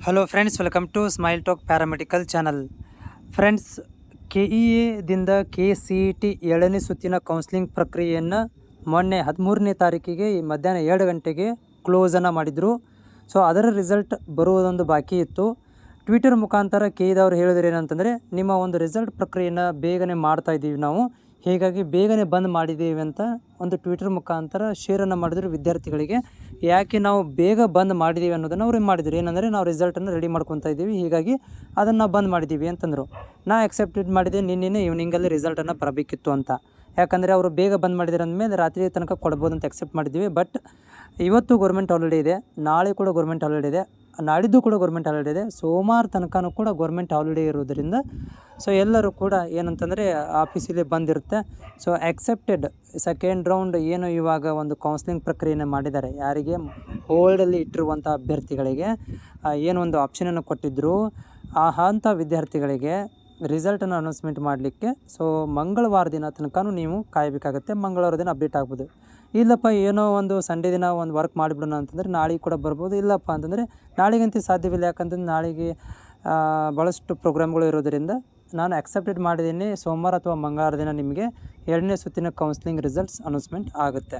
Hello friends, welcome to smile talk paramedical channel. Friends, KEAದಿಂದ KCET 7ನೇ ಸುತ್ತಿನ counselling ಪ್ರಕ್ರಿಯೆಯನ್ನು ಮೊನ್ನೆ 13ನೇ ತಾರೀಕಿಗೆ ಮಧ್ಯಾಹ್ನ 2 ಗಂಟೆಗೆ ಕ್ಲೋಸನ್ನು ಮಾಡಿದರು. ಸೊ ಅದರ ರಿಸಲ್ಟ್ ಬರುವುದೊಂದು ಬಾಕಿ ಇತ್ತು. ಟ್ವಿಟರ್ ಮುಖಾಂತರ KEದವರು ಹೇಳಿದ್ರು ಏನಂತಂದರೆ, ನಿಮ್ಮ ಒಂದು ರಿಸಲ್ಟ್ ಪ್ರಕ್ರಿಯೆಯನ್ನು ಬೇಗನೆ ಮಾಡ್ತಾಯಿದ್ದೀವಿ ನಾವು, ಹೀಗಾಗಿ ಬೇಗನೆ ಬಂದ್ ಮಾಡಿದ್ದೀವಿ ಅಂತ ಒಂದು ಟ್ವಿಟರ್ ಮುಖಾಂತರ ಶೇರನ್ನು ಮಾಡಿದ್ರು ವಿದ್ಯಾರ್ಥಿಗಳಿಗೆ. ಯಾಕೆ ನಾವು ಬೇಗ ಬಂದ್ ಮಾಡಿದ್ದೀವಿ ಅನ್ನೋದನ್ನು ಅವ್ರು ಮಾಡಿದ್ರು. ಏನಂದರೆ, ನಾವು ರಿಸಲ್ಟನ್ನು ರೆಡಿ ಮಾಡ್ಕೊತಾ ಇದ್ದೀವಿ, ಹೀಗಾಗಿ ಅದನ್ನು ನಾವು ಬಂದ್ ಮಾಡಿದ್ದೀವಿ ಅಂತಂದರು. ನಾ ಎಕ್ಸೆಪ್ಟೆಡ್ ಮಾಡಿದೆ, ನಿನ್ನೆ ಈವ್ನಿಂಗಲ್ಲಿ ರಿಸಲ್ಟನ್ನು ಬರಬೇಕಿತ್ತು ಅಂತ. ಯಾಕಂದರೆ ಅವರು ಬೇಗ ಬಂದ್ ಮಾಡಿದ್ರು ಅಂದಮೇಲೆ ರಾತ್ರಿ ತನಕ ಕೊಡ್ಬೋದು ಅಂತ ಎಕ್ಸೆಪ್ಟ್ ಮಾಡಿದ್ದೀವಿ. ಬಟ್ ಇವತ್ತು ಗೌರ್ಮೆಂಟ್ ಹಾಲಿಡೇ ಇದೆ, ನಾಳೆ ಕೂಡ ಗೌರ್ಮೆಂಟ್ ಹಾಲಿಡೇ ಇದೆ, ನಾಡಿದ್ದು ಕೂಡ ಗೌರ್ಮೆಂಟ್ ಹಾಲಿಡೇ ಇದೆ, ಸೋಮವಾರ ತನಕನೂ ಕೂಡ ಗೌರ್ಮೆಂಟ್ ಹಾಲಿಡೇ ಇರೋದರಿಂದ ಸೊ ಎಲ್ಲರೂ ಕೂಡ ಏನಂತಂದರೆ ಆಫೀಸಿಗೆ ಬಂದಿರುತ್ತೆ. ಸೊ ಎಕ್ಸೆಪ್ಟೆಡ್ ಸೆಕೆಂಡ್ ರೌಂಡ್ ಏನು ಇವಾಗ ಒಂದು ಕೌನ್ಸ್ಲಿಂಗ್ ಪ್ರಕ್ರಿಯೆಯನ್ನು ಮಾಡಿದ್ದಾರೆ, ಯಾರಿಗೆ ಹೋಲ್ಡಲ್ಲಿ ಇಟ್ಟಿರುವಂಥ ಅಭ್ಯರ್ಥಿಗಳಿಗೆ ಏನು ಒಂದು ಆಪ್ಷನನ್ನು ಕೊಟ್ಟಿದ್ದರು, ಅಂಥ ವಿದ್ಯಾರ್ಥಿಗಳಿಗೆ ರಿಸಲ್ಟನ್ನು ಅನೌನ್ಸ್ಮೆಂಟ್ ಮಾಡಲಿಕ್ಕೆ ಸೊ ಮಂಗಳವಾರ ದಿನ ತನಕ ನೀವು ಕಾಯಬೇಕಾಗುತ್ತೆ. ಮಂಗಳವಾರ ದಿನ ಅಪ್ಡೇಟ್ ಆಗ್ಬೋದು. ಇಲ್ಲಪ್ಪ ಏನೋ ಒಂದು ಸಂಡೇ ದಿನ ಒಂದು ವರ್ಕ್ ಮಾಡಿಬಿಡೋಣ ಅಂತಂದರೆ ನಾಳೆಗೆ ಕೂಡ ಬರ್ಬೋದು. ಇಲ್ಲಪ್ಪ ಅಂತಂದರೆ ನಾಳೆಗಂತೂ ಸಾಧ್ಯವಿಲ್ಲ, ಯಾಕಂತಂದ್ರೆ ನಾಳೆಗೆ ಭಾಳಷ್ಟು ಪ್ರೋಗ್ರಾಮ್ಗಳು ಇರೋದರಿಂದ ನಾನು ಅಕ್ಸೆಪ್ಟೆಡ್ ಮಾಡಿದ್ದೀನಿ. ಸೋಮವಾರ ಅಥವಾ ಮಂಗಳವಾರ ದಿನ ನಿಮಗೆ 2ನೇ ಸುತ್ತಿನ ಕೌನ್ಸ್ಲಿಂಗ್ ರಿಸಲ್ಟ್ಸ್ ಅನೌನ್ಸ್ಮೆಂಟ್ ಆಗುತ್ತೆ.